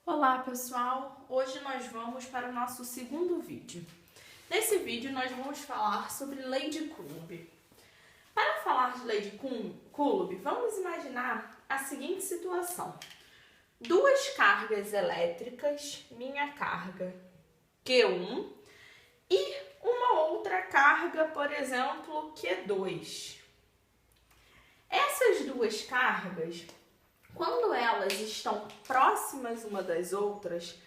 Olá pessoal, hoje nós vamos para o nosso segundo vídeo. Nesse vídeo nós vamos falar sobre lei de Coulomb. Para falar de lei de Coulomb, vamos imaginar a seguinte situação. Duas cargas elétricas, minha carga Q1 e uma outra carga, por exemplo, Q2. Essas duas cargas, quando elas estão próximas uma das outras,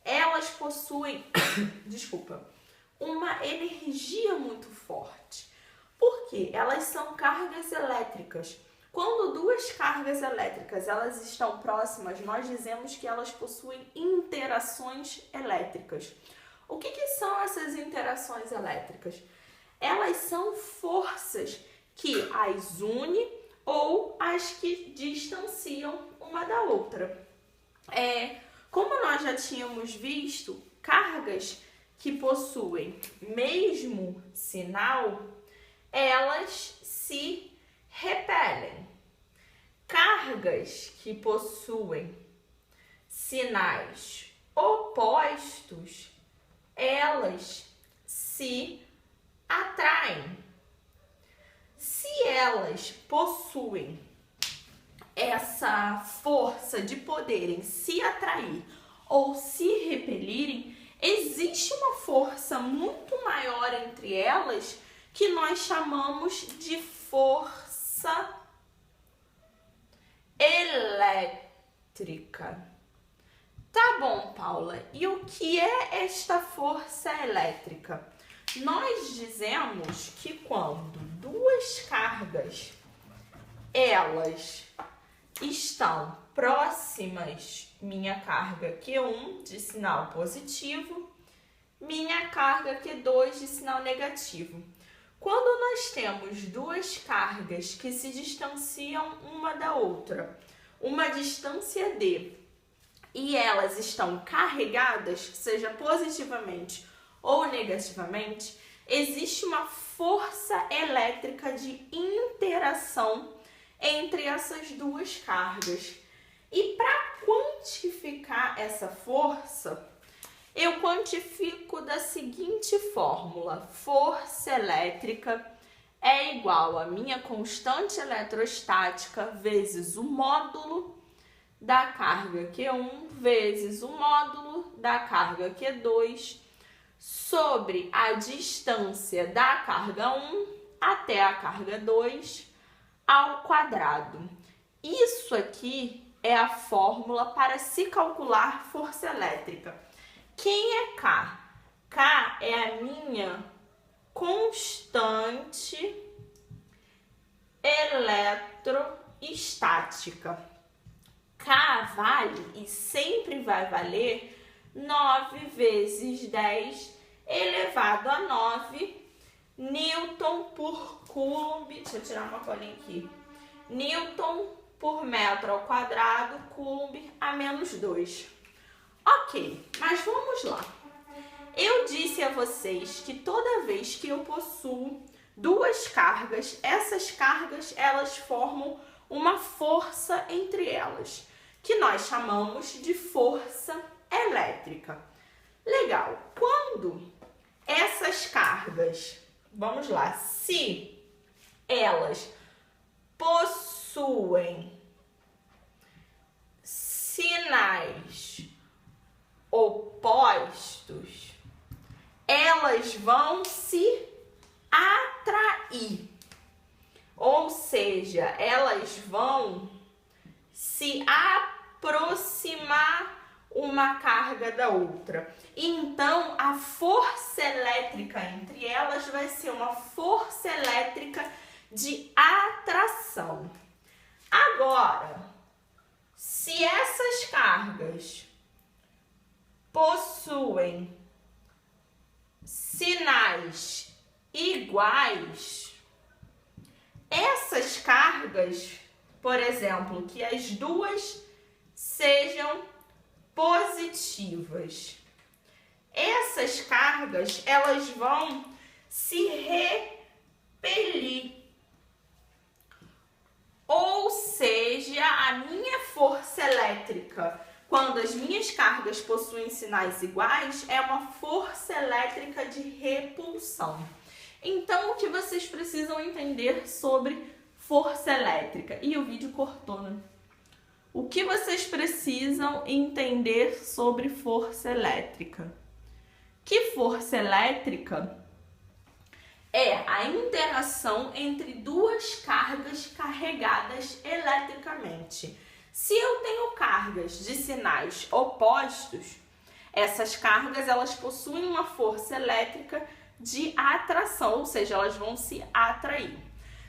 elas possuem, uma energia muito forte. Por quê? Elas são cargas elétricas. Quando duas cargas elétricas elas estão próximas, nós dizemos que elas possuem interações elétricas. O que são essas interações elétricas? Elas são forças que as unem ou as que distanciam uma da outra. Como nós já tínhamos visto, cargas que possuem mesmo sinal, elas se repelem. Cargas que possuem sinais opostos, elas se atraem. Se elas possuem essa força de poderem se atrair ou se repelirem, existe uma força muito maior entre elas que nós chamamos de força elétrica. Tá bom, Paula, e o que é esta força elétrica? Nós dizemos que quando duas cargas elas estão próximas, minha carga Q1 de sinal positivo, minha carga Q2 de sinal negativo. Quando nós temos duas cargas que se distanciam uma da outra, uma distância D, e elas estão carregadas, seja positivamente ou negativamente, existe uma força elétrica de interação entre essas duas cargas. E para quantificar essa força, eu quantifico da seguinte fórmula: força elétrica é igual a minha constante eletrostática vezes o módulo da carga Q1 vezes o módulo da carga Q2 sobre a distância da carga 1 até a carga 2 ao quadrado. Isso aqui é a fórmula para se calcular força elétrica. Quem é K? K é a minha constante eletrostática. K vale e sempre vai valer 9 vezes 10 elevado a 9 Newton por Coulomb. Deixa eu tirar uma colinha aqui. Newton por metro ao quadrado, Coulomb a menos 2. Ok, mas vamos lá. Eu disse a vocês que toda vez que eu possuo duas cargas, essas cargas elas formam uma força entre elas, que nós chamamos de força elétrica. Legal. Quando essas cargas, vamos lá, se elas possuem sinais opostos, elas vão se atrair. Ou seja, elas vão se aproximar uma carga da outra. Então, a força elétrica entre elas vai ser uma força elétrica de atração. Agora, se essas cargas possuem sinais iguais, essas cargas, por exemplo, que as duas sejam positivas, essas cargas elas vão se repelir. Ou seja, a minha força elétrica quando as minhas cargas possuem sinais iguais, é uma força elétrica de repulsão. Então, o que vocês precisam entender sobre força elétrica? E o vídeo cortou, né? O que vocês precisam entender sobre força elétrica? Que força elétrica é a interação entre duas cargas carregadas eletricamente. Se eu tenho cargas de sinais opostos, essas cargas elas possuem uma força elétrica de atração, ou seja, elas vão se atrair.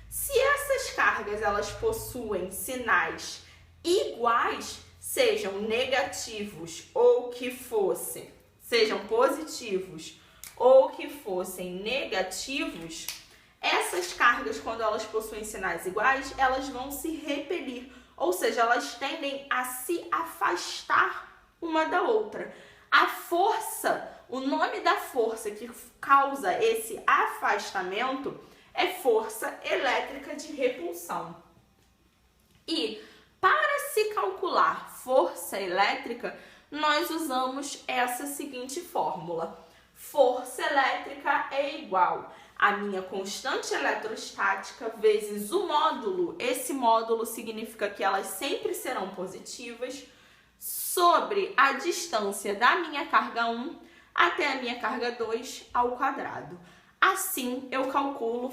Se essas cargas elas possuem sinais iguais, sejam negativos ou que fossem, sejam positivos ou que fossem negativos, essas cargas, quando elas possuem sinais iguais, elas vão se repelir, ou seja, elas tendem a se afastar uma da outra. A força, o nome da força que causa esse afastamento é força elétrica de repulsão. E para se calcular força elétrica, nós usamos essa seguinte fórmula. Força elétrica é igual a minha constante eletrostática vezes o módulo. Esse módulo significa que elas sempre serão positivas, sobre a distância da minha carga 1 até a minha carga 2 ao quadrado. Assim, eu calculo